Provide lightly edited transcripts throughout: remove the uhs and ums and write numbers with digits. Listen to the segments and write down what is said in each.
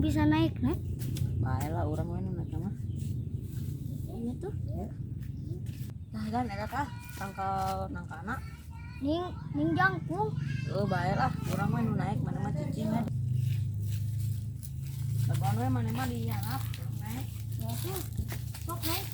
bisa naik nek. Baiklah orang main naik nama. Iya tuh. Ya. Nah kan ada kah nangka anak. Ning jangkung. Oh baiklah orang main naik mana mah cicing kan. Teban we mana mah di anak naik. Ya tuh. Sok naik.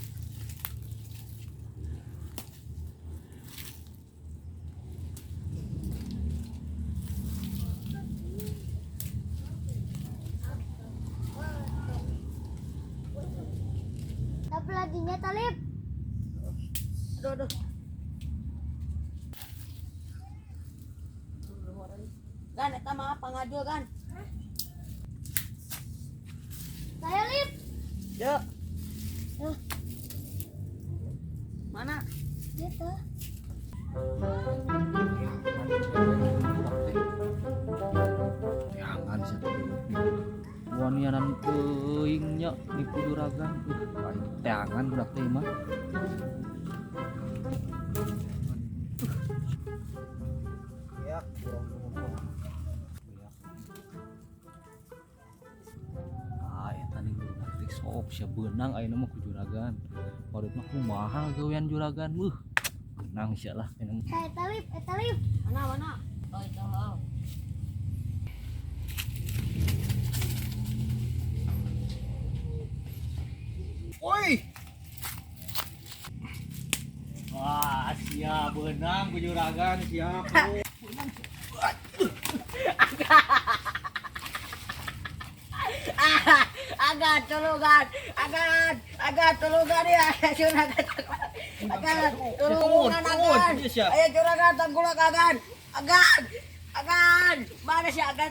Tapi ladinya Talib. Aduh. Gan eta mah pangajul kan. Saya Lip. Yuk. Mana? Gitu. Jangan satu wanianan teuingnya di Juragan. Jangan budak teh mah. Ya, Eta nih nanti sok sia beunang ayeuna mah ku Juragan. Urip mah kumaha gawean Juragan benang sia lah ayeuna. Saya Talib. Mana? Oh itu. woi, Wah, sia beunang ku Juragan sia. Agak tulugan ya juragan agan tulugan agan ayo juragan tanggulak agan mana sih agan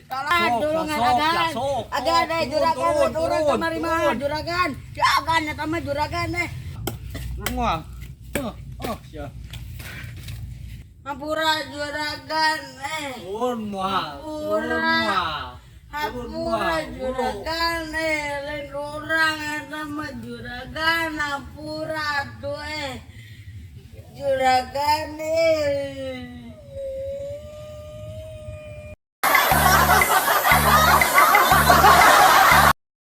tolong tulungan agan juragan turun kemari mah juragan si agan eta mah juragan Semua. Sia. Hampura juragan Hampura juragan lain orang eta mah juragan hampura tuh juragan